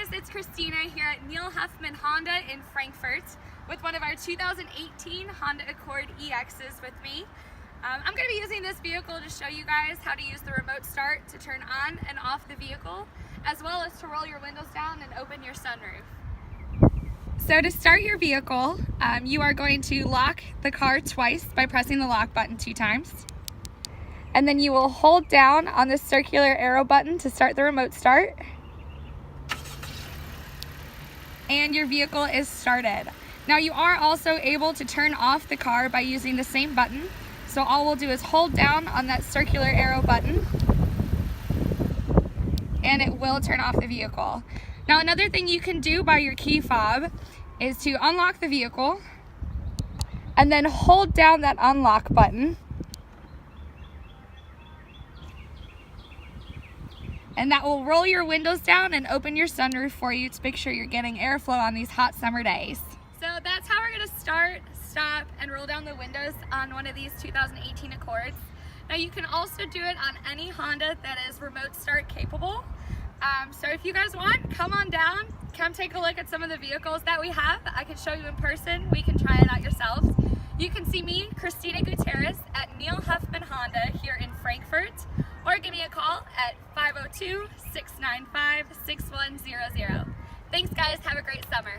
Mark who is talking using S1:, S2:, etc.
S1: guys, it's Christina here at Neil Huffman Honda in Frankfurt with one of our 2018 Honda Accord EXs with me. I'm going to be using this vehicle to show you guys how to use the remote start to turn on and off the vehicle, as well as to roll your windows down and open your sunroof. So to start your vehicle, you are going to lock the car twice by pressing the lock button 2 times. And then you will hold down on the circular arrow button to start the remote start. And your vehicle is started. Now you are also able to turn off the car by using the same button. So all we'll do is hold down on that circular arrow button and it will turn off the vehicle. Now another thing you can do by your key fob is to unlock the vehicle and then hold down that unlock button. And that will roll your windows down and open your sunroof for you to make sure you're getting airflow on these hot summer days. So that's how we're going to start, stop, and roll down the windows on one of these 2018 Accords. Now you can also do it on any Honda that is remote start capable. So if you guys want, come on down, come take a look at some of the vehicles that we have. I can show you in person, we can try it out yourselves. You can see me, Christina Gutierrez, at Neil Huffman Honda here in Frankfurt, or give me a call at 502-695-6100. Thanks guys, have a great summer.